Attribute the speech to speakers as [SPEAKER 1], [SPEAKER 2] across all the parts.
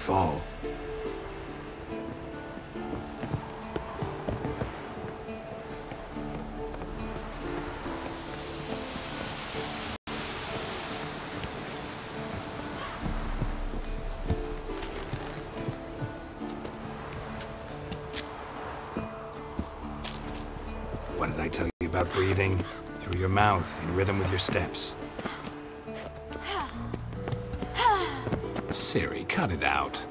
[SPEAKER 1] fall. What did I tell you about breathing? Through your mouth, in rhythm with your steps. Siri, cut it out.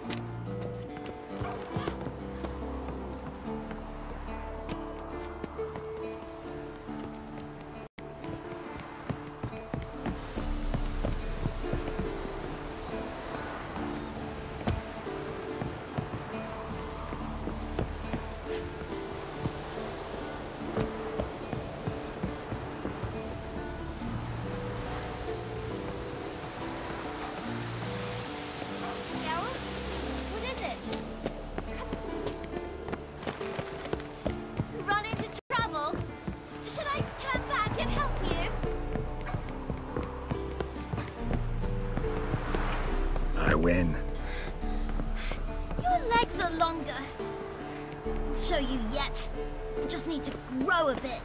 [SPEAKER 1] Win.
[SPEAKER 2] Your legs are longer. I'll show you yet. Just need to grow a bit.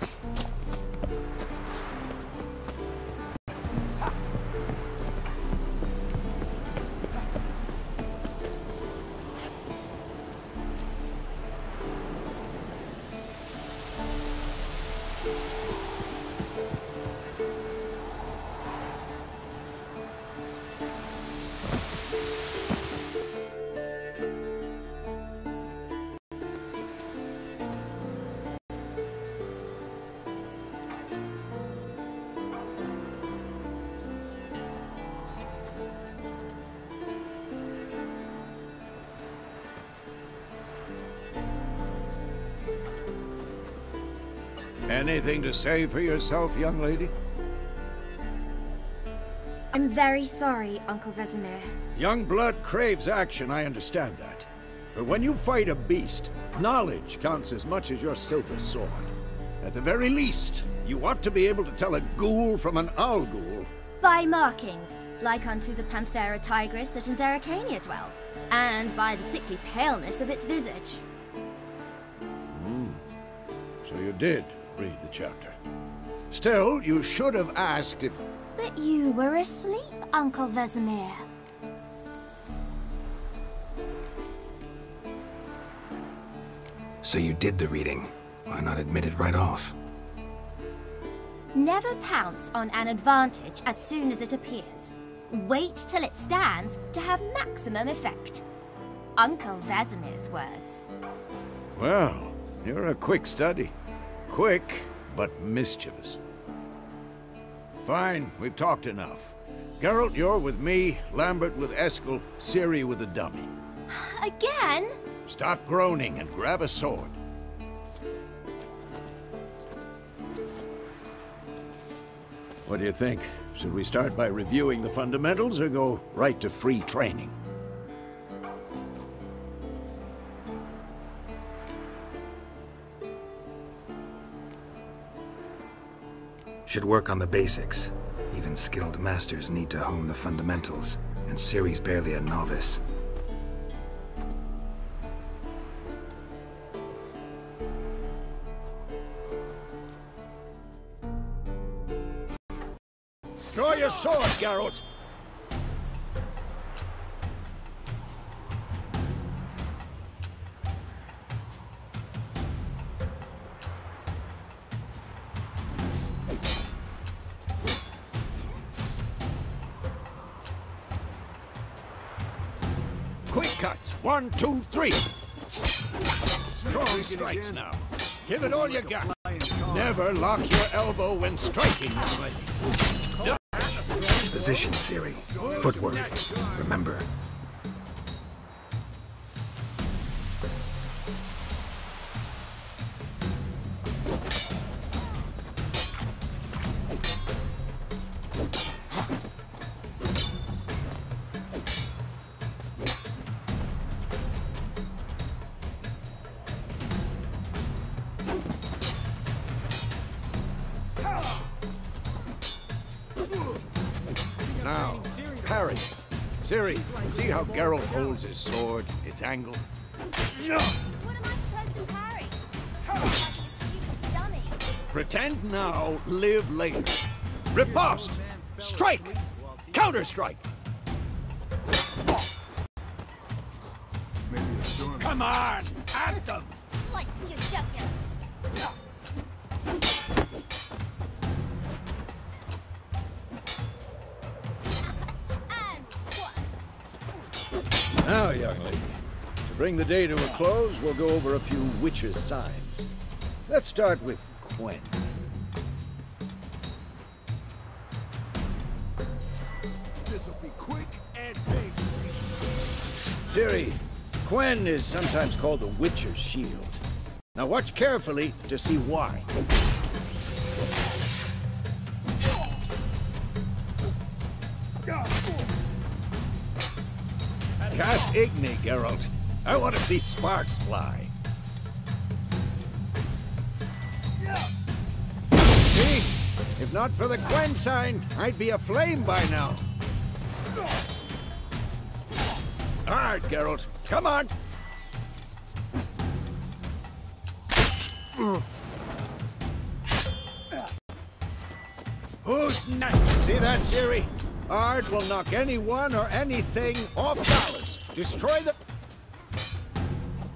[SPEAKER 3] Anything to say for yourself, young lady?
[SPEAKER 2] I'm very sorry, Uncle Vesemir.
[SPEAKER 3] Young blood craves action, I understand that. But when you fight a beast, knowledge counts as much as your silver sword. At the very least, you ought to be able to tell a ghoul from an owl ghoul.
[SPEAKER 2] By markings, like unto the Panthera tigris that in Zerrikania dwells, and by the sickly paleness of its visage.
[SPEAKER 3] So you did read the chapter. Still, you should have asked if...
[SPEAKER 2] But you were asleep, Uncle Vesemir.
[SPEAKER 1] So you did the reading. Why not admit it right off?
[SPEAKER 2] Never pounce on an advantage as soon as it appears. Wait till it stands to have maximum effect. Uncle Vesemir's words.
[SPEAKER 3] Well, you're a quick study. Quick, but mischievous. Fine, we've talked enough. Geralt, you're with me, Lambert with Eskel, Ciri with the dummy.
[SPEAKER 2] Again?
[SPEAKER 3] Stop groaning and grab a sword. What do you think? Should we start by reviewing the fundamentals or go right to free training?
[SPEAKER 1] Should work on the basics. Even skilled masters need to hone the fundamentals, and Ciri's barely a novice.
[SPEAKER 3] Draw your sword, Geralt! Quick cuts! 1, 2, 3! Strong strikes now. Give it all you got. Never lock your elbow when striking this lady.
[SPEAKER 1] Position, Ciri. Footwork. Remember.
[SPEAKER 3] Now, parry. Ciri, see how Geralt holds his sword, its angle?
[SPEAKER 2] What am I supposed to parry? Like a stupid dummy.
[SPEAKER 3] Pretend now, live later. Riposte! Strike! Counter-strike! Come on! At them!
[SPEAKER 2] Slice your jugular. And one.
[SPEAKER 3] Now, young lady, to bring the day to a close, we'll go over a few witches' signs. Let's start with Quen. This'll be quick and painful. Ciri, Quen is sometimes called the Witcher's Shield. Now watch carefully to see why. Cast Igni, Geralt. I want to see sparks fly. See? If not for the Quen sign, I'd be aflame by now. All right, Geralt. Come on! Who's next? See that, Ciri? Ard will knock anyone or anything off balance. Destroy the...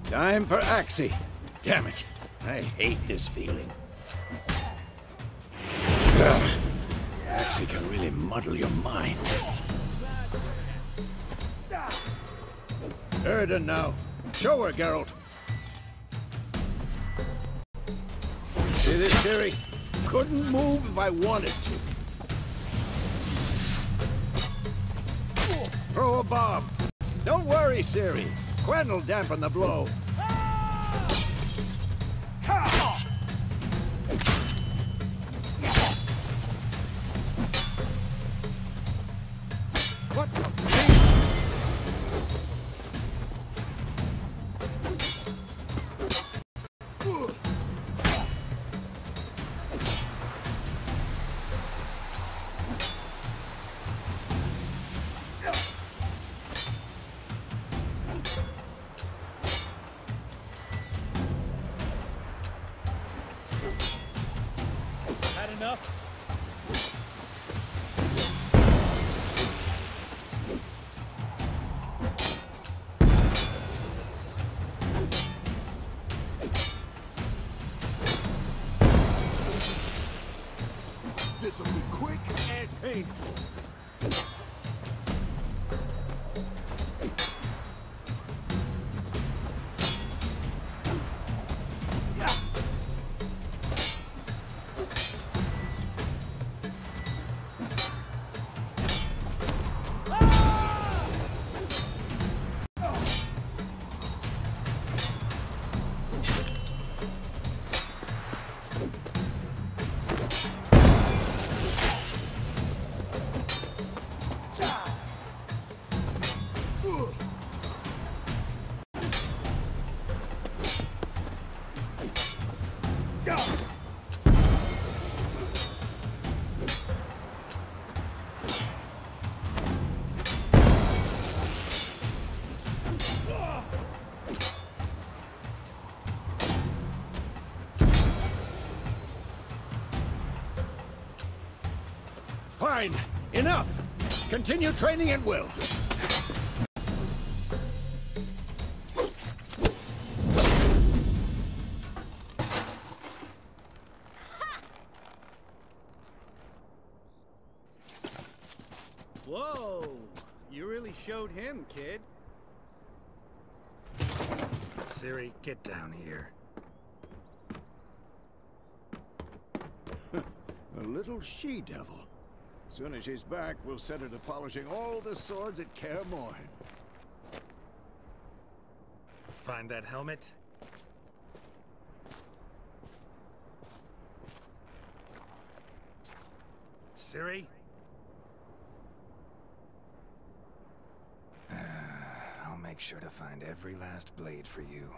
[SPEAKER 3] Time for Axii. Damn it. I hate this feeling. Axii can really muddle your mind. Erden now. Show her, Geralt. See this, Ciri? Couldn't move if I wanted to. Throw a bomb. Don't worry, Ciri. Quen will dampen the blow. What the... This'll be quick and painful. Fine. Enough. Continue training at will.
[SPEAKER 4] Whoa! You really showed him, kid.
[SPEAKER 1] Ciri, get down here.
[SPEAKER 3] A little she-devil. Soon as she's back, we'll set her to polishing all the swords at Kaer Morhen.
[SPEAKER 1] Find that helmet? Ciri? I'll make sure to find every last blade for you.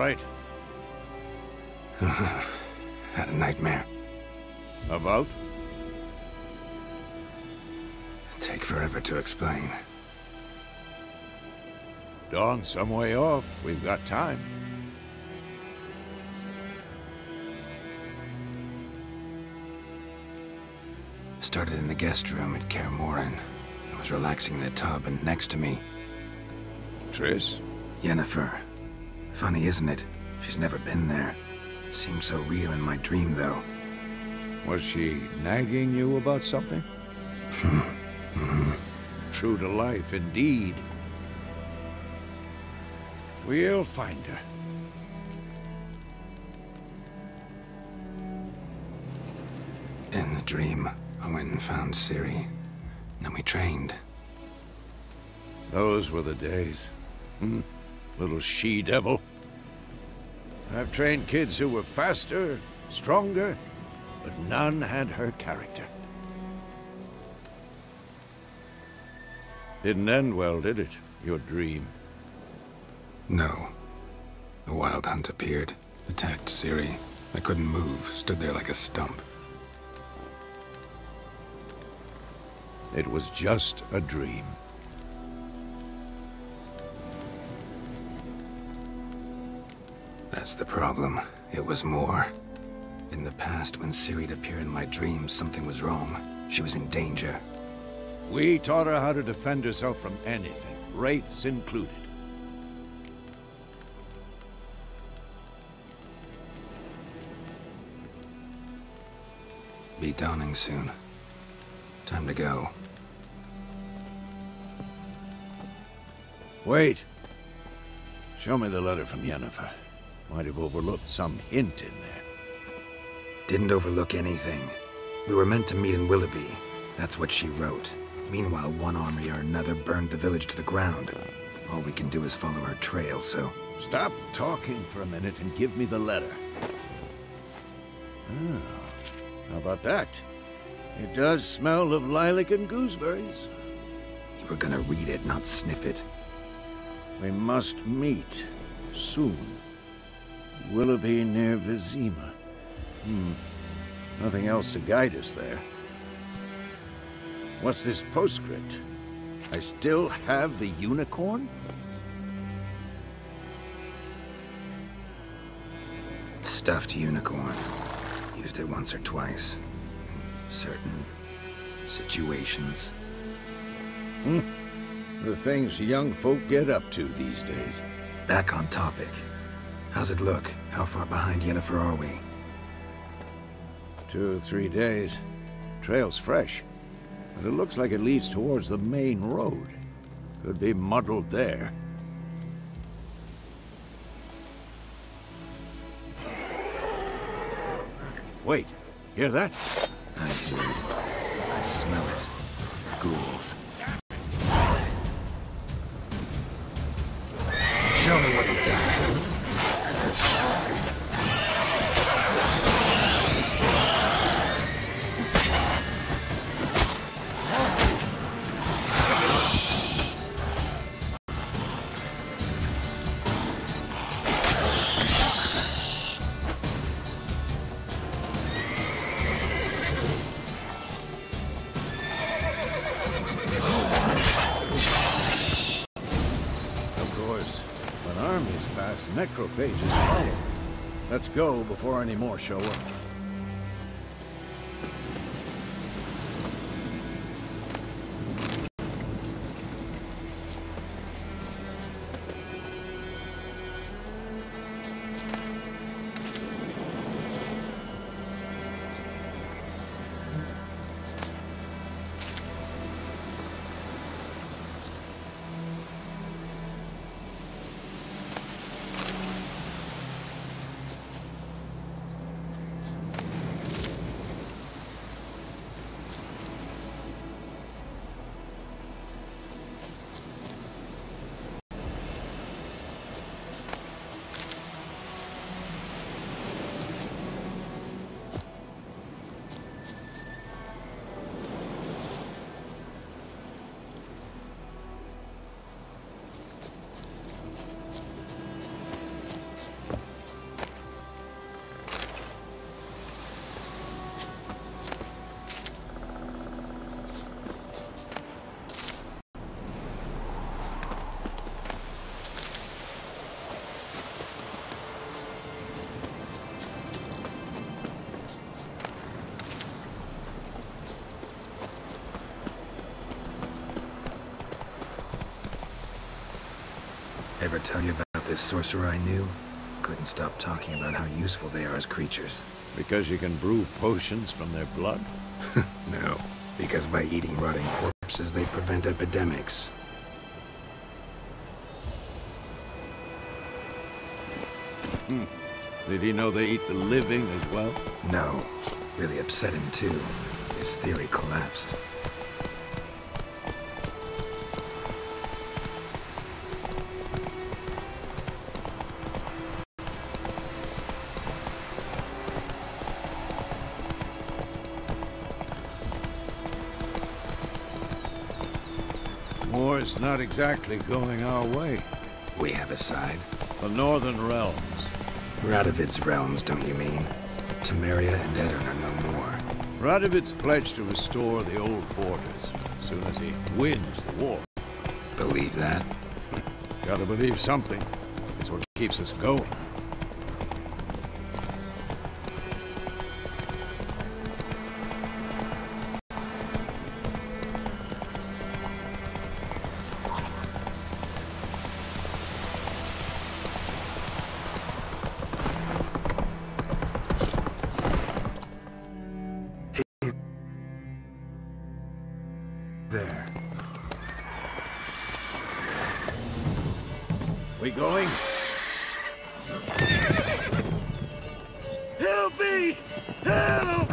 [SPEAKER 3] right?
[SPEAKER 1] Had a nightmare.
[SPEAKER 3] About?
[SPEAKER 1] Take forever to explain.
[SPEAKER 3] Dawn's some way off. We've got time.
[SPEAKER 1] Started in the guest room at Kaer Morhen. I was relaxing in the tub, and next to me,
[SPEAKER 3] Triss?
[SPEAKER 1] Yennefer. Funny, isn't it? She's never been there. Seemed so real in my dream, though.
[SPEAKER 3] Was she nagging you about something? True to life, indeed. We'll find her.
[SPEAKER 1] In the dream, I went and found Ciri. Then we trained.
[SPEAKER 3] Those were the days. Little she-devil. I've trained kids who were faster, stronger, but none had her character. Didn't end well, did it? Your dream?
[SPEAKER 1] No. The Wild Hunt appeared, attacked Ciri. I couldn't move, stood there like a stump.
[SPEAKER 3] It was just a dream.
[SPEAKER 1] That's the problem. It was more. In the past, when Ciri'd appear in my dreams, something was wrong. She was in danger.
[SPEAKER 3] We taught her how to defend herself from anything, wraiths included.
[SPEAKER 1] Be dawning soon. Time to go.
[SPEAKER 3] Wait. Show me the letter from Yennefer. Might have overlooked some hint in there.
[SPEAKER 1] Didn't overlook anything. We were meant to meet in Willoughby. That's what she wrote. Meanwhile, one army or another burned the village to the ground. All we can do is follow her trail, so...
[SPEAKER 3] Stop talking for a minute and give me the letter. Ah, how about that? It does smell of lilac and gooseberries.
[SPEAKER 1] You were gonna read it, not sniff it.
[SPEAKER 3] We must meet. Soon. Willoughby near Vizima. Nothing else to guide us there. What's this postscript? I still have the unicorn?
[SPEAKER 1] Stuffed unicorn. Used it once or twice. In certain situations.
[SPEAKER 3] The things young folk get up to these days.
[SPEAKER 1] Back on topic. How's it look? How far behind Yennefer are we?
[SPEAKER 3] 2 or 3 days. Trail's fresh. But it looks like it leads towards the main road. Could be muddled there. Wait, hear that?
[SPEAKER 1] I hear it. I smell it. Ghouls. Show me what you got.
[SPEAKER 3] Necrophages follow. Let's go before any more show up.
[SPEAKER 1] ever tell you about this sorcerer I knew? Couldn't stop talking about how useful they are as creatures.
[SPEAKER 3] Because you can brew potions from their blood?
[SPEAKER 1] No, because by eating rotting corpses, they prevent epidemics.
[SPEAKER 3] Did he know they eat the living as well?
[SPEAKER 1] No. Really upset him too. His theory collapsed.
[SPEAKER 3] War's not exactly going our way.
[SPEAKER 1] We have a side.
[SPEAKER 3] The Northern Realms.
[SPEAKER 1] Radovid's realms, don't you mean? Temeria and Edirn are no more.
[SPEAKER 3] Radovid's pledged to restore the old borders as soon as he wins the war.
[SPEAKER 1] Believe that?
[SPEAKER 3] Gotta believe something. It's what keeps us going.
[SPEAKER 1] There.
[SPEAKER 3] We going? Help me! Help!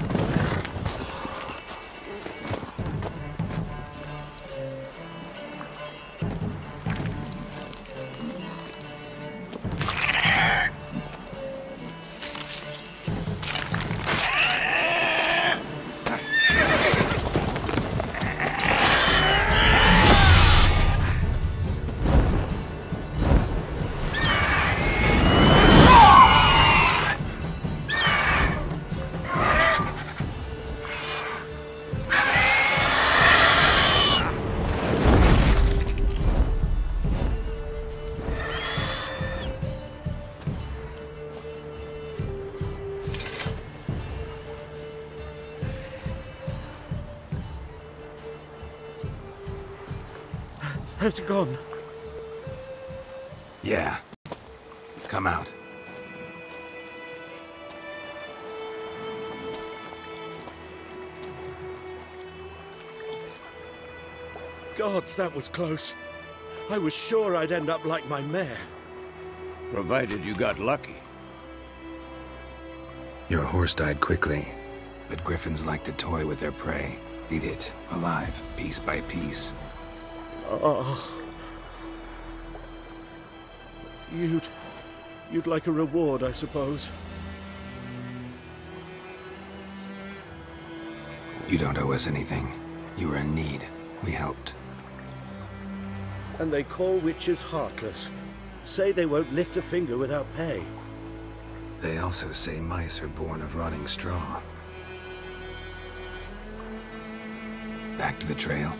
[SPEAKER 5] Has it gone?
[SPEAKER 1] Yeah. Come out.
[SPEAKER 5] Gods, that was close. I was sure I'd end up like my mare.
[SPEAKER 3] Provided you got lucky.
[SPEAKER 1] Your horse died quickly, but griffins like to toy with their prey. Eat it, alive, piece by piece.
[SPEAKER 5] Oh. You'd like a reward, I suppose.
[SPEAKER 1] You don't owe us anything. You were in need. We helped.
[SPEAKER 5] And they call witches heartless. Say they won't lift a finger without pay.
[SPEAKER 1] They also say mice are born of rotting straw. Back to the trail.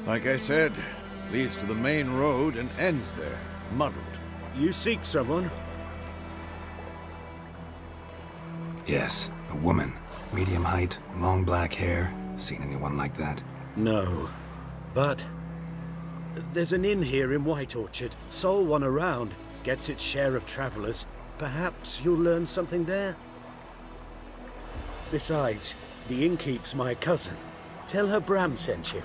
[SPEAKER 3] Like I said, leads to the main road and ends there, muddled.
[SPEAKER 5] You seek someone?
[SPEAKER 1] Yes, a woman. Medium height, long black hair. Seen anyone like that?
[SPEAKER 5] No. But there's an inn here in White Orchard. Sole one around. Gets its share of travelers. Perhaps you'll learn something there? Besides, the innkeep's my cousin. Tell her Bram sent you.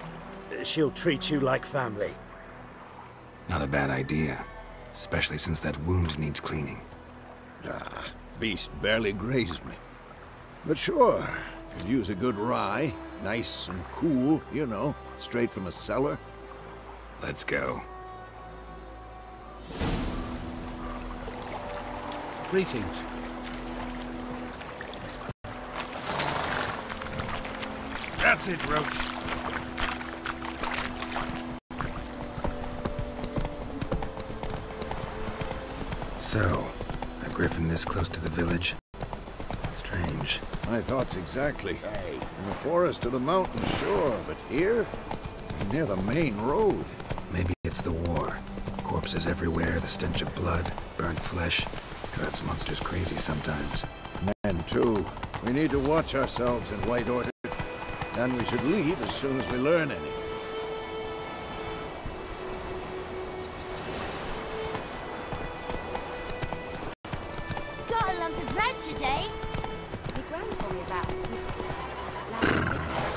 [SPEAKER 5] She'll treat you like family.
[SPEAKER 1] Not a bad idea. Especially since that wound needs cleaning.
[SPEAKER 3] Ah, beast barely grazed me. But sure, could use a good rye. Nice and cool, you know, straight from a cellar.
[SPEAKER 1] Let's go.
[SPEAKER 5] Greetings.
[SPEAKER 6] That's it, Roach.
[SPEAKER 1] So, a griffin this close to the village? Strange.
[SPEAKER 3] My thoughts exactly. In the forest or the mountains, sure, but here? Near the main road.
[SPEAKER 1] Maybe it's the war. Corpses everywhere, the stench of blood, burnt flesh. Drives monsters crazy sometimes.
[SPEAKER 3] Men, too. We need to watch ourselves in White Orchard. And we should leave as soon as we learn anything.
[SPEAKER 7] me about Swift. Like this started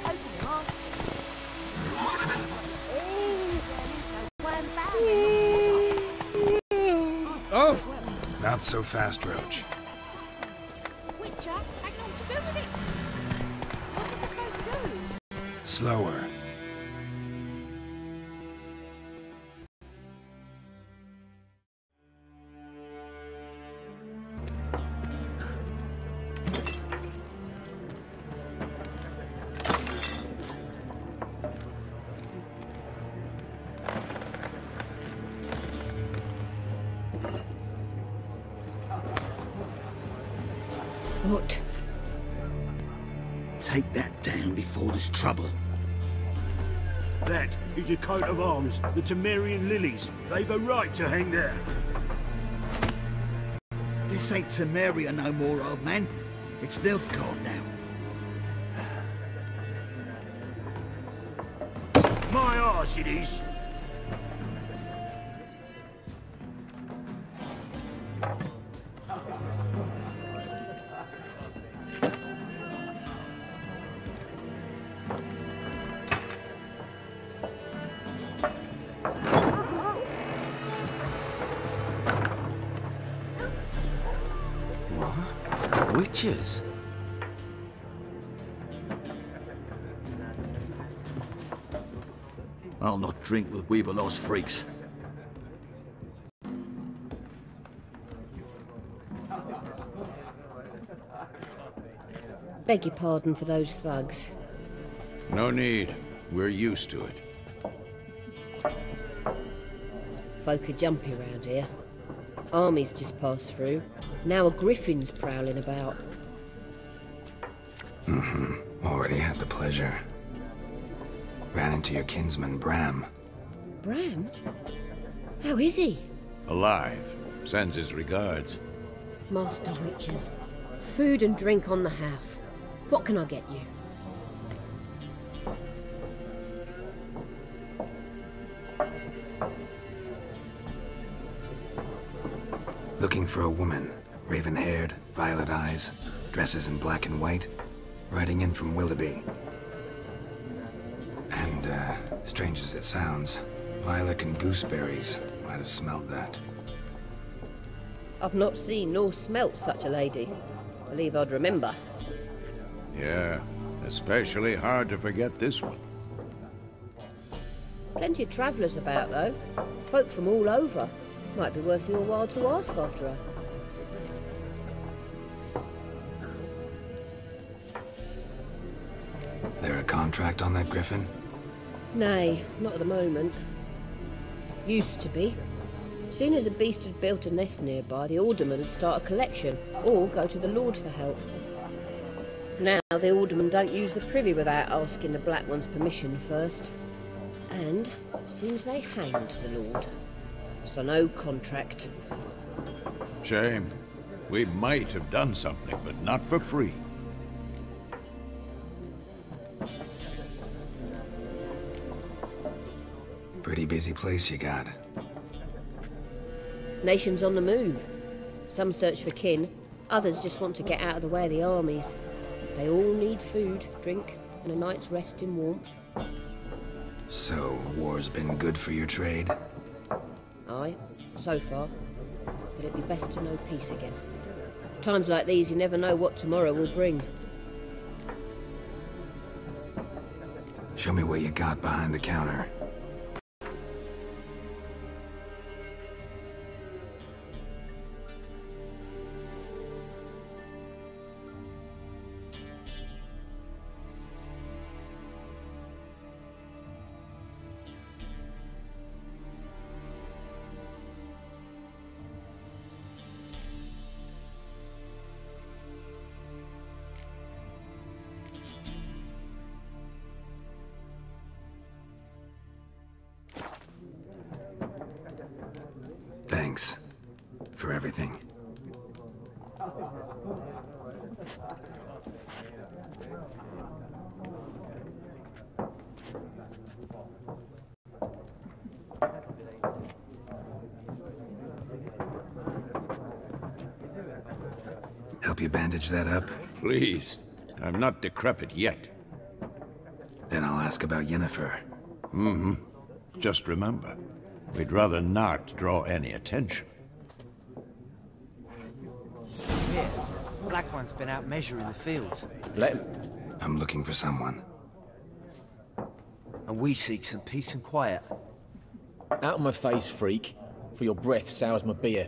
[SPEAKER 7] poking them arse.
[SPEAKER 3] Oh!
[SPEAKER 1] Not so fast, Roach.
[SPEAKER 7] Witcher had naught to do with it. What did the folk do?
[SPEAKER 1] Slower.
[SPEAKER 8] What? Take that down before there's trouble.
[SPEAKER 5] That is a coat of arms, the Temerian lilies. They've a right to hang there.
[SPEAKER 8] This ain't Temeria no more, old man. It's Nilfgaard now.
[SPEAKER 5] My arse it is.
[SPEAKER 1] Witches?
[SPEAKER 8] I'll not drink with Weaver-lost freaks.
[SPEAKER 9] Beg your pardon for those thugs.
[SPEAKER 3] No need. We're used to it.
[SPEAKER 9] Folk are jumpy round here. Armies just passed through. Now a griffin's prowling about.
[SPEAKER 1] Already had the pleasure. Ran into your kinsman, Bram.
[SPEAKER 9] Bram? How is he?
[SPEAKER 3] Alive. Sends his regards.
[SPEAKER 9] Master Witches. Food and drink on the house. What can I get you?
[SPEAKER 1] Looking for a woman. Raven-haired, violet eyes, dresses in black and white. Riding in from Willoughby. And, strange as it sounds, lilac and gooseberries might have smelled that.
[SPEAKER 9] I've not seen nor smelt such a lady. Believe I'd remember.
[SPEAKER 3] Yeah, especially hard to forget this one.
[SPEAKER 9] Plenty of travellers about, though. Folk from all over. Might be worth your while to ask after her.
[SPEAKER 1] There a contract on that griffin?
[SPEAKER 9] Nay, not at the moment. Used to be. Soon as a beast had built a nest nearby, the alderman would start a collection, or go to the Lord for help. Now the aldermen don't use the privy without asking the Black One's permission first. And seems they hanged the Lord. So no contract.
[SPEAKER 3] Shame. We might have done something, but not for free.
[SPEAKER 1] Pretty busy place you got.
[SPEAKER 9] Nations on the move. Some search for kin, others just want to get out of the way of the armies. They all need food, drink, and a night's rest in warmth.
[SPEAKER 1] So, war's been good for your trade?
[SPEAKER 9] Aye, so far. But it'd be best to know peace again. Times like these, you never know what tomorrow will bring.
[SPEAKER 1] Show me what you got behind the counter. Thanks for everything. help you bandage that up?
[SPEAKER 3] Please. I'm not decrepit yet.
[SPEAKER 1] Then I'll ask about Yennefer.
[SPEAKER 3] Just remember, we'd rather not draw any attention.
[SPEAKER 10] Here, Black One's been out measuring the fields.
[SPEAKER 6] Let him.
[SPEAKER 1] I'm looking for someone.
[SPEAKER 10] And we seek some peace and quiet.
[SPEAKER 6] Out of my face, freak. For your breath sours my beer.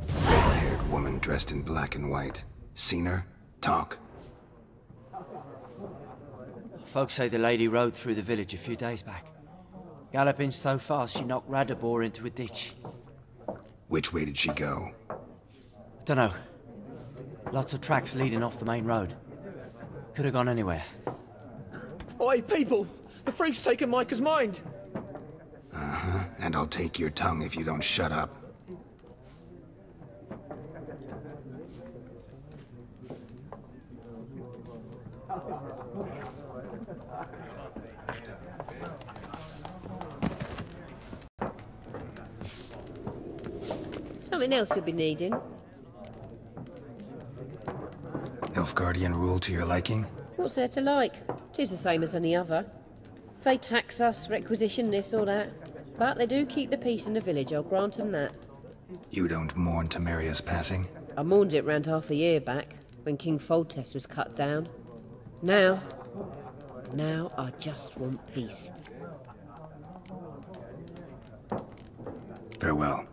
[SPEAKER 1] Red-haired woman dressed in black and white. Seen her? Talk.
[SPEAKER 10] Folks say the lady rode through the village a few days back. Galloping so fast she knocked Radabor into a ditch.
[SPEAKER 1] Which way did she go?
[SPEAKER 10] Dunno. Lots of tracks leading off the main road. Could have gone anywhere.
[SPEAKER 6] Oi, people! The freak's taken Micah's mind!
[SPEAKER 1] Uh-huh, and I'll take your tongue if you don't shut up.
[SPEAKER 9] Something else you'll be needing.
[SPEAKER 1] Nilfgaardian rule to your liking?
[SPEAKER 9] What's there to like? 'Tis the same as any other. They tax us, requisition this or that. But they do keep the peace in the village, I'll grant them that.
[SPEAKER 1] You don't mourn Temeria's passing?
[SPEAKER 9] I mourned it round half a year back, when King Foltest was cut down. Now I just want peace.
[SPEAKER 1] Farewell.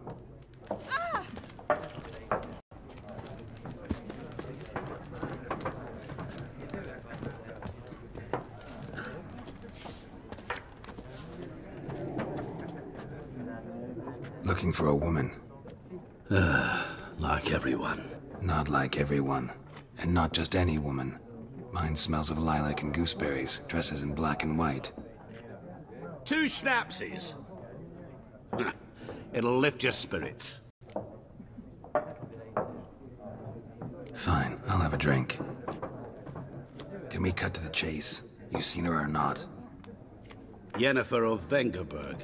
[SPEAKER 1] Looking for a woman.
[SPEAKER 5] Like everyone.
[SPEAKER 1] Not like everyone. And not just any woman. Mine smells of lilac and gooseberries, dresses in black and white.
[SPEAKER 11] 2 schnapsies. It'll lift your spirits.
[SPEAKER 1] Fine, I'll have a drink. Can we cut to the chase? You seen her or not?
[SPEAKER 11] Yennefer of Vengerberg.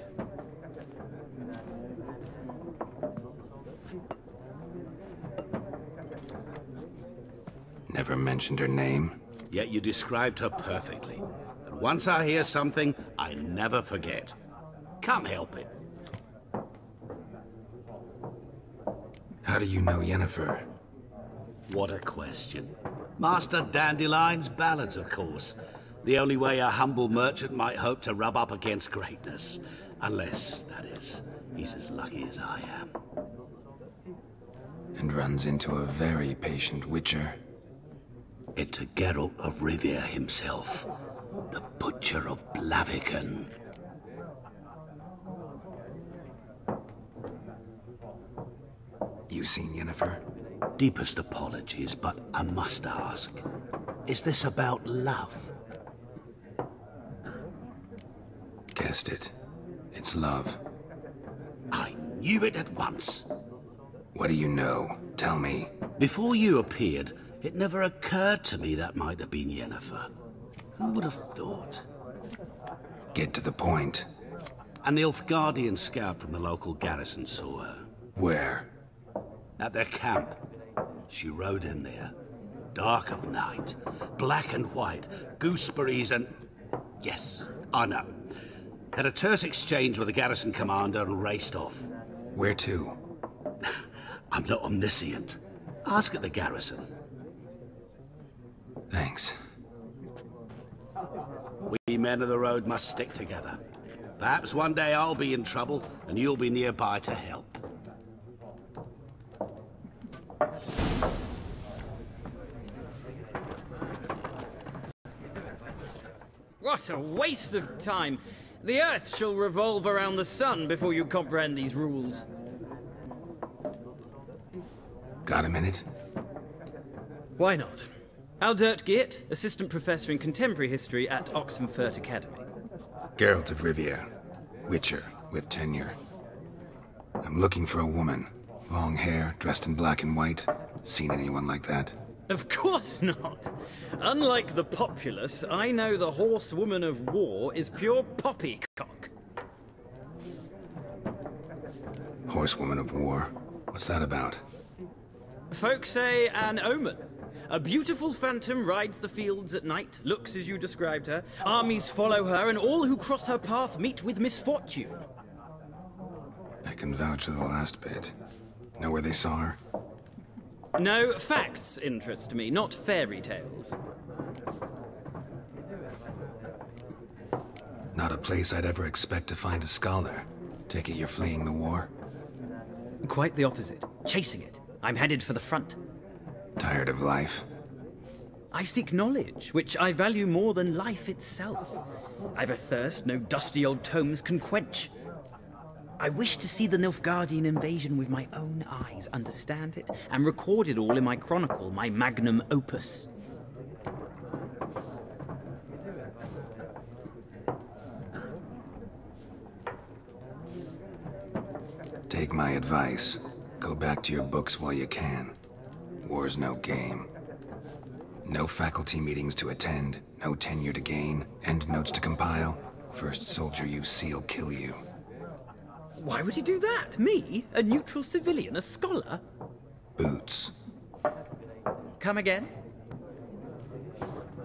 [SPEAKER 1] Never mentioned her name.
[SPEAKER 11] Yet you described her perfectly. And once I hear something, I never forget. Can't help it.
[SPEAKER 1] How do you know Yennefer?
[SPEAKER 11] What a question. Master Dandelion's ballads, of course. The only way a humble merchant might hope to rub up against greatness. Unless, that is, he's as lucky as I am.
[SPEAKER 1] And runs into a very patient witcher.
[SPEAKER 11] Into Geralt of Rivia himself. The Butcher of Blaviken.
[SPEAKER 1] You seen Yennefer?
[SPEAKER 11] Deepest apologies, but I must ask. Is this about love?
[SPEAKER 1] Guessed it. It's love.
[SPEAKER 11] I knew it at once.
[SPEAKER 1] What do you know? Tell me.
[SPEAKER 11] Before you appeared, it never occurred to me that might have been Yennefer. Who would have thought?
[SPEAKER 1] Get to the point.
[SPEAKER 11] A Nilfgaardian scout from the local garrison saw her.
[SPEAKER 1] Where?
[SPEAKER 11] At their camp. She rode in there. Dark of night. Black and white. Gooseberries and... Yes, I know. Had a terse exchange with the garrison commander and raced off.
[SPEAKER 1] Where to?
[SPEAKER 11] I'm not omniscient. Ask at the garrison.
[SPEAKER 1] Thanks.
[SPEAKER 11] We men of the road must stick together. Perhaps one day I'll be in trouble and you'll be nearby to help.
[SPEAKER 4] What a waste of time! The Earth shall revolve around the sun before you comprehend these rules.
[SPEAKER 1] Got a minute?
[SPEAKER 4] Why not? Aldert Geert, Assistant Professor in Contemporary History at Oxenfurt Academy.
[SPEAKER 1] Geralt of Rivia. Witcher, with tenure. I'm looking for a woman. Long hair, dressed in black and white. Seen anyone like that?
[SPEAKER 4] Of course not. Unlike the populace, I know the horsewoman of war is pure poppycock.
[SPEAKER 1] Horsewoman of war? What's that about?
[SPEAKER 4] Folk say an omen. A beautiful phantom rides the fields at night, looks as you described her. Armies follow her, and all who cross her path meet with misfortune.
[SPEAKER 1] I can vouch for the last bit. Know where they saw her?
[SPEAKER 4] No, facts interest me, not fairy tales.
[SPEAKER 1] Not a place I'd ever expect to find a scholar. Take it you're fleeing the war?
[SPEAKER 4] Quite the opposite. Chasing it. I'm headed for the front.
[SPEAKER 1] Tired of life?
[SPEAKER 4] I seek knowledge, which I value more than life itself. I've a thirst no dusty old tomes can quench. I wish to see the Nilfgaardian invasion with my own eyes, understand it, and record it all in my chronicle, my magnum opus.
[SPEAKER 1] Take my advice. Go back to your books while you can. War's no game. No faculty meetings to attend, no tenure to gain, endnotes to compile. First soldier you see'll kill you.
[SPEAKER 4] Why would he do that? Me? A neutral civilian? A scholar?
[SPEAKER 1] Boots.
[SPEAKER 4] Come again?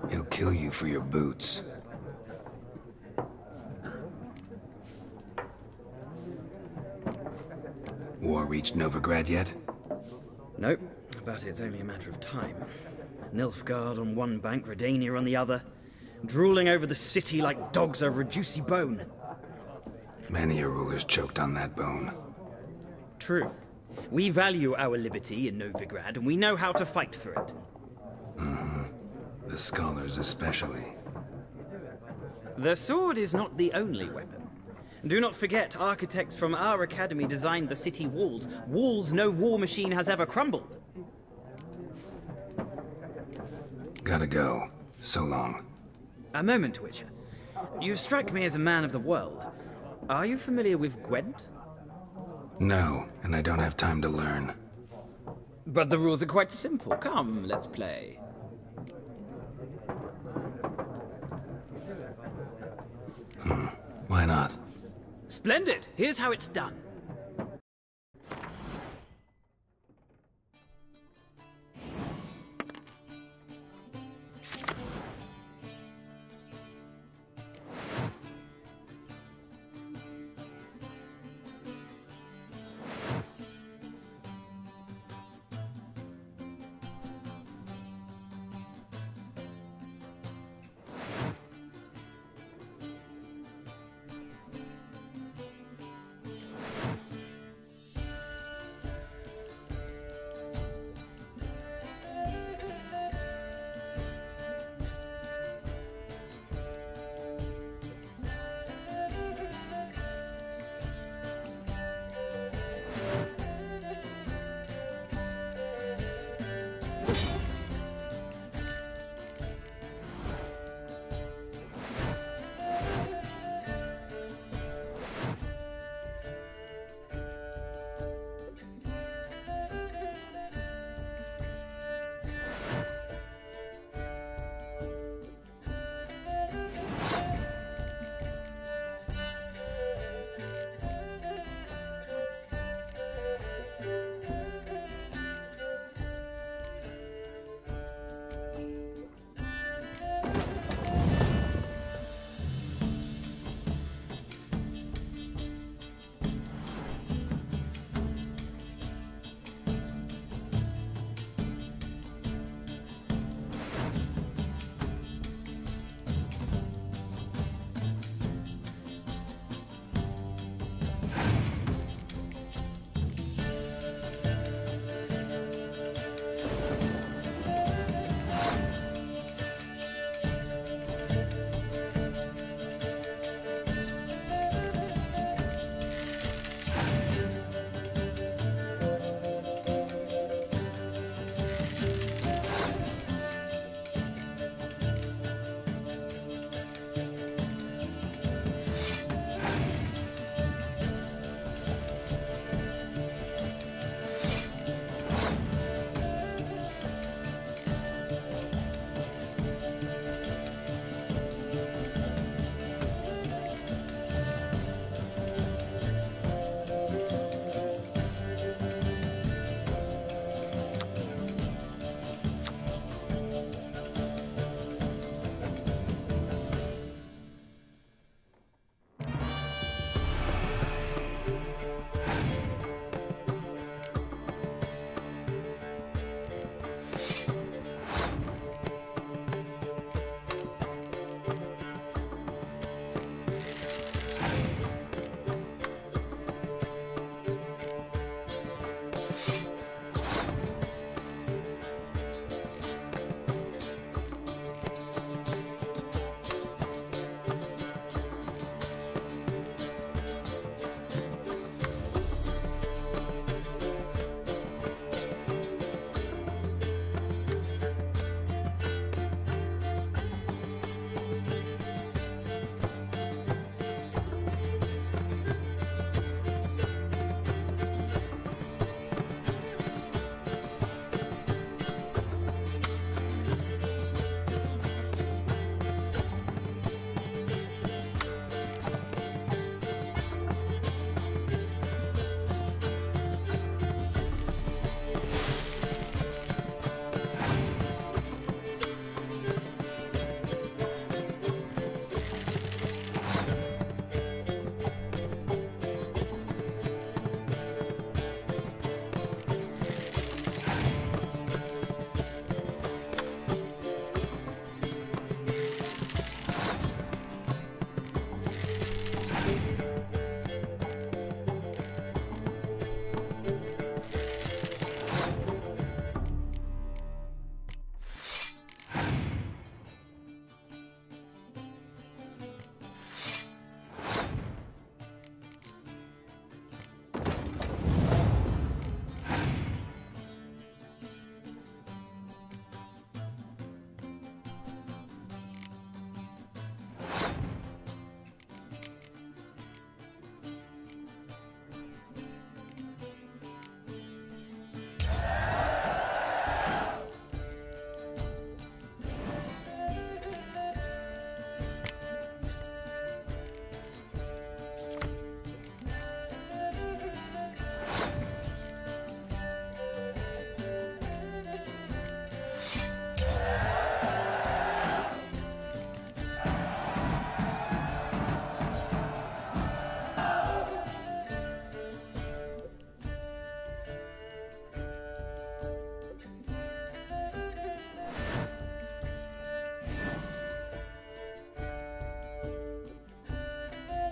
[SPEAKER 1] He'll kill you for your boots. War reached Novigrad yet?
[SPEAKER 4] Nope, but it's only a matter of time. Nilfgaard on one bank, Redania on the other, drooling over the city like dogs over a juicy bone.
[SPEAKER 1] Many a ruler's choked on that bone.
[SPEAKER 4] True. We value our liberty in Novigrad, and we know how to fight for it.
[SPEAKER 1] Mm-hmm. The scholars especially.
[SPEAKER 4] The sword is not the only weapon. Do not forget, architects from our academy designed the city walls. Walls no war machine has ever crumbled.
[SPEAKER 1] Gotta go. So long.
[SPEAKER 4] A moment, Witcher. You strike me as a man of the world. Are you familiar with Gwent?
[SPEAKER 1] No, and I don't have time to learn.
[SPEAKER 4] But the rules are quite simple. Come, let's play.
[SPEAKER 1] Why not?
[SPEAKER 4] Splendid! Here's how it's done.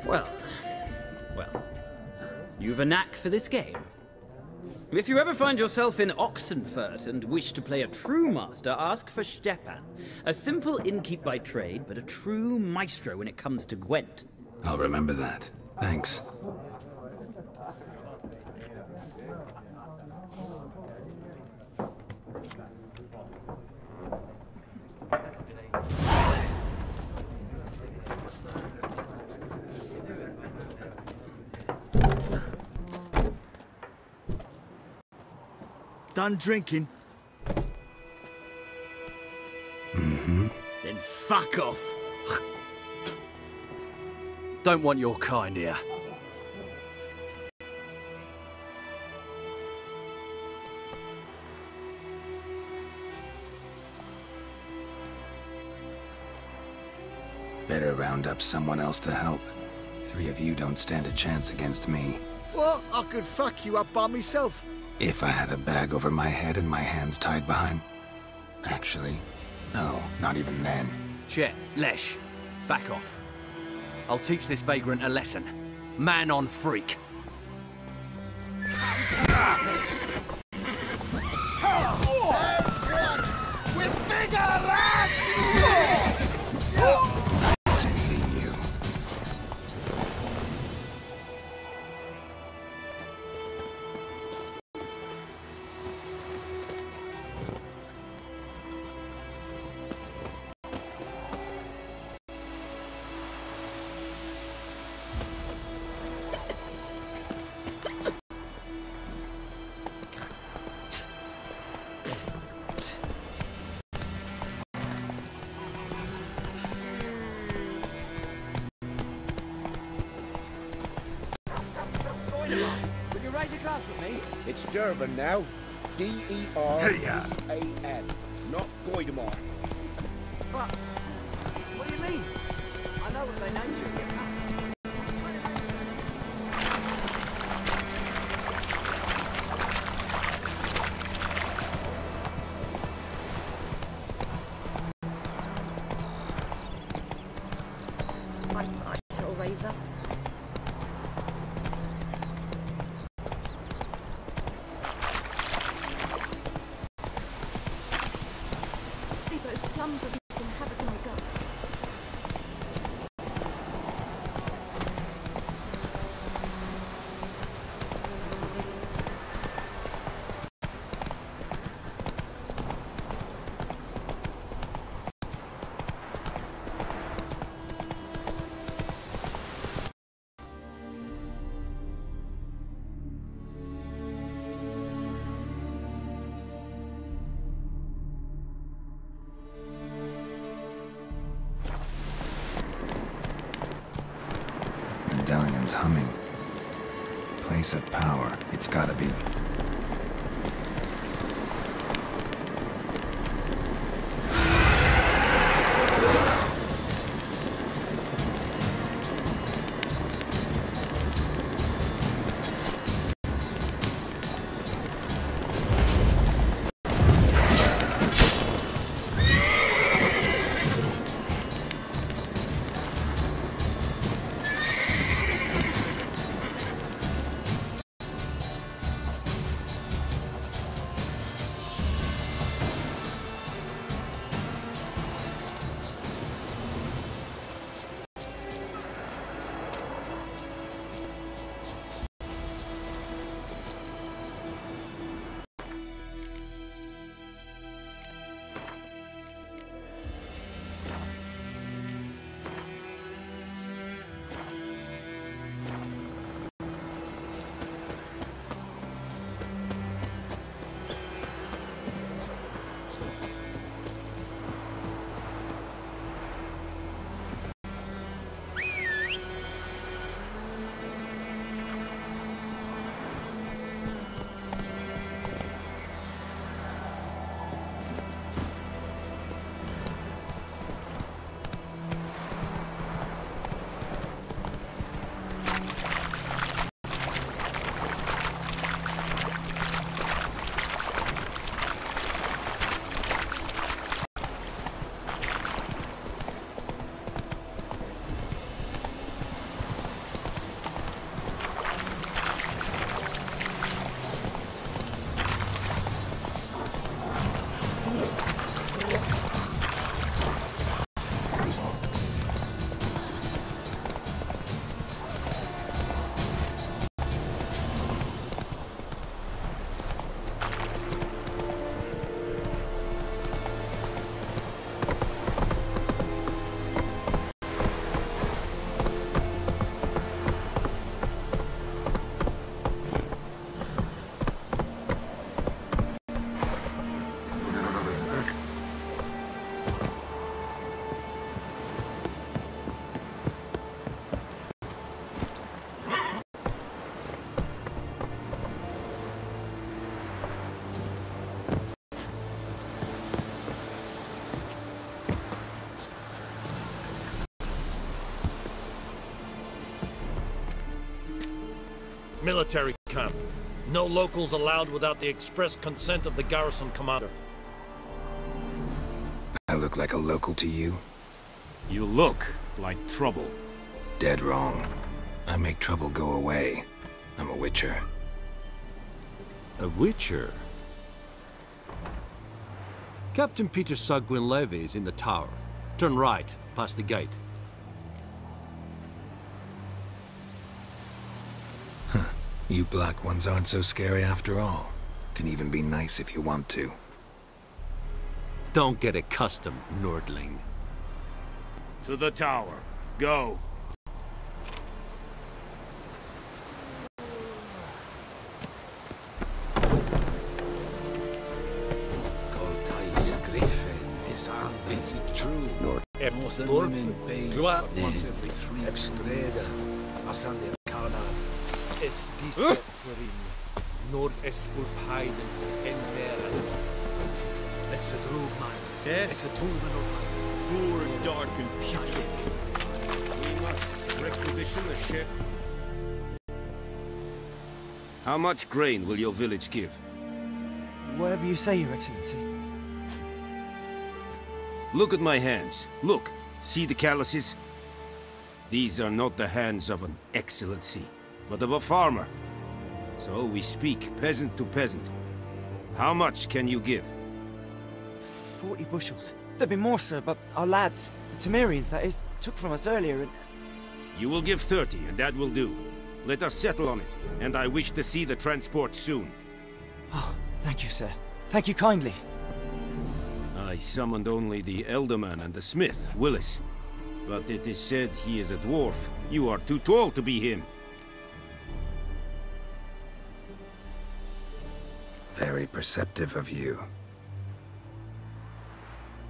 [SPEAKER 4] Well, you've a knack for this game. If you ever find yourself in Oxenfurt and wish to play a true master, ask for Stepan. A simple innkeep by trade, but a true maestro when it comes to Gwent.
[SPEAKER 1] I'll remember that. Thanks.
[SPEAKER 8] Done drinking?
[SPEAKER 1] Mm-hmm.
[SPEAKER 8] Then fuck off.
[SPEAKER 12] Don't want your kind here.
[SPEAKER 1] Better round up someone else to help. 3 of you don't stand a chance against me.
[SPEAKER 8] What? I could fuck you up by myself.
[SPEAKER 1] If I had a bag over my head and my hands tied behind... Actually, no, not even then.
[SPEAKER 12] Chet, Lesh, back off. I'll teach this vagrant a lesson. Man on freak.
[SPEAKER 8] With bigger lads!
[SPEAKER 1] It's meeting you.
[SPEAKER 10] Will you raise a glass with me?
[SPEAKER 13] It's Durban now. D-E-R-B-A-N. Not Goidemar.
[SPEAKER 10] But, what do you mean? I know what they named you.
[SPEAKER 7] Little razor. Leave those plums or you can have it when we go.
[SPEAKER 1] Medallion's humming. Place of power. It's gotta be.
[SPEAKER 14] Military camp. No locals allowed without the express consent of the garrison commander.
[SPEAKER 1] I look like a local to you?
[SPEAKER 11] You look like trouble.
[SPEAKER 1] Dead wrong. I make trouble go away. I'm a witcher.
[SPEAKER 3] A witcher? Captain Peter Sagwin Levy is in the tower. Turn right, past the gate.
[SPEAKER 1] Huh. You black ones aren't so scary after all. Can even be nice if you want to.
[SPEAKER 3] Don't get accustomed, Nordling.
[SPEAKER 11] To the tower. Go.
[SPEAKER 13] Is it true? North women pay once every 3 Ebstreda. Asander Kana.
[SPEAKER 14] Es dice Furin. Nord est Ulfheiden en Meras.
[SPEAKER 13] It's a true man. It's a proven of poor, dark, and putrid. We must requisition a ship.
[SPEAKER 11] How much grain will your village give?
[SPEAKER 10] Whatever you say, Your Excellency.
[SPEAKER 11] Look at my hands. Look. See the calluses? These are not the hands of an excellency, but of a farmer. So we speak peasant to peasant. How much can you give?
[SPEAKER 10] 40 bushels. There'd be more, sir, but our lads, the Temerians, that is, took from us earlier and...
[SPEAKER 11] You will give 30, and that will do. Let us settle on it, and I wish to see the transport soon.
[SPEAKER 10] Oh, thank you, sir. Thank you kindly.
[SPEAKER 11] I summoned only the Elderman and the smith, Willis. But it is said he is a dwarf. You are too tall to be him.
[SPEAKER 1] Very perceptive of you.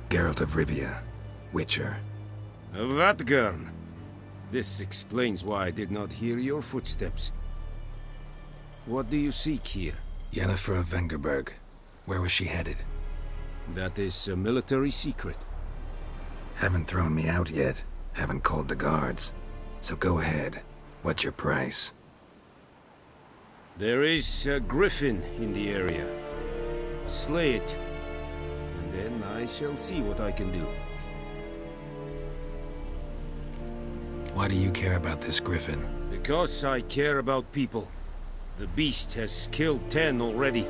[SPEAKER 1] Geralt of Rivia, Witcher.
[SPEAKER 11] Vatgern. This explains why I did not hear your footsteps. What do you seek here?
[SPEAKER 1] Yennefer of Vengerberg. Where was she headed?
[SPEAKER 11] That is a military secret.
[SPEAKER 1] Haven't thrown me out yet. Haven't called the guards. So go ahead. What's your price?
[SPEAKER 11] There is a griffin in the area. Slay it. And then I shall see what I can do.
[SPEAKER 1] Why do you care about this griffin?
[SPEAKER 11] Because I care about people. The beast has killed 10 already,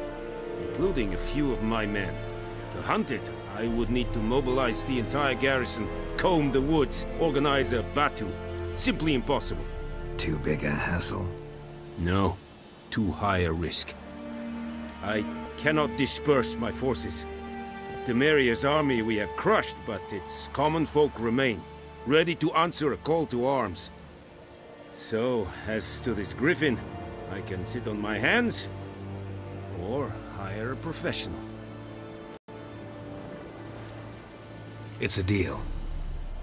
[SPEAKER 11] including a few of my men. To hunt it, I would need to mobilize the entire garrison, comb the woods, organize a batu. Simply impossible.
[SPEAKER 1] Too big a hassle?
[SPEAKER 11] No. Too high a risk. I cannot disperse my forces. Temeria's army we have crushed, but its common folk remain, ready to answer a call to arms. So, as to this griffin, I can sit on my hands, or hire a professional.
[SPEAKER 1] It's a deal.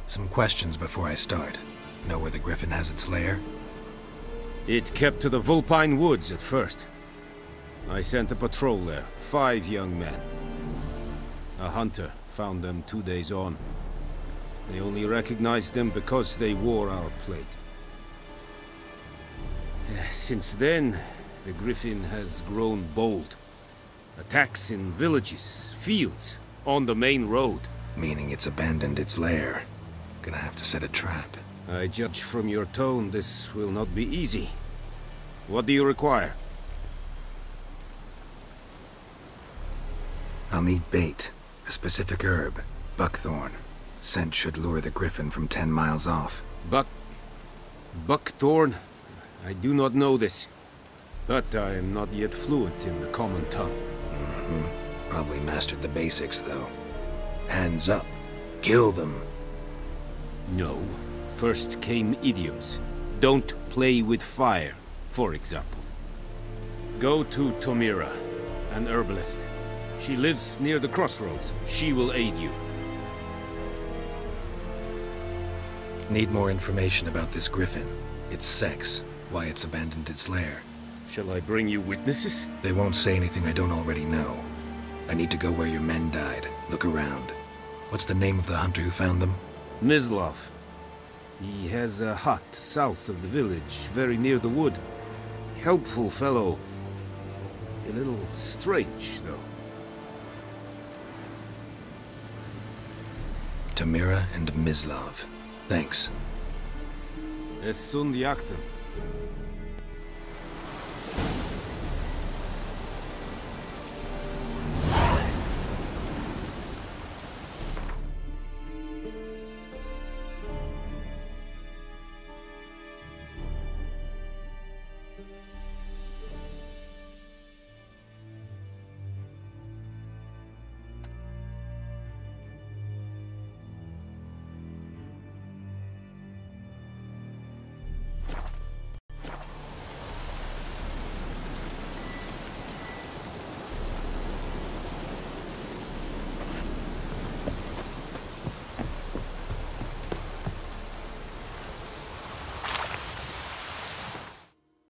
[SPEAKER 1] Some questions before I start. Know where the griffin has its lair?
[SPEAKER 11] It kept to the Vulpine Woods at first. I sent a patrol there, 5 young men. A hunter found them 2 days on. They only recognized them because they wore our plate. Since then, the griffin has grown bold. Attacks in villages, fields, on the main road.
[SPEAKER 1] Meaning it's abandoned its lair. Gonna have to set a trap.
[SPEAKER 11] I judge from your tone this will not be easy. What do you require?
[SPEAKER 1] I'll need bait. A specific herb. Buckthorn. Scent should lure the griffin from 10 miles off.
[SPEAKER 11] Buckthorn? I do not know this. But I am not yet fluent in the common tongue.
[SPEAKER 1] Probably mastered the basics, though. Hands up. Kill them.
[SPEAKER 11] No. First came idioms. Don't play with fire, for example. Go to Tomira, an herbalist. She lives near the crossroads. She will aid you.
[SPEAKER 1] Need more information about this griffin. Its sex, why it's abandoned its lair.
[SPEAKER 11] Shall I bring you witnesses?
[SPEAKER 1] They won't say anything I don't already know. I need to go where your men died. Look around. What's the name of the hunter who found them?
[SPEAKER 11] Mislav. He has a hut south of the village, very near the wood. helpful fellow. A little strange, though.
[SPEAKER 1] Tamira and Mislav. Thanks.
[SPEAKER 15] Es sunt Yachten.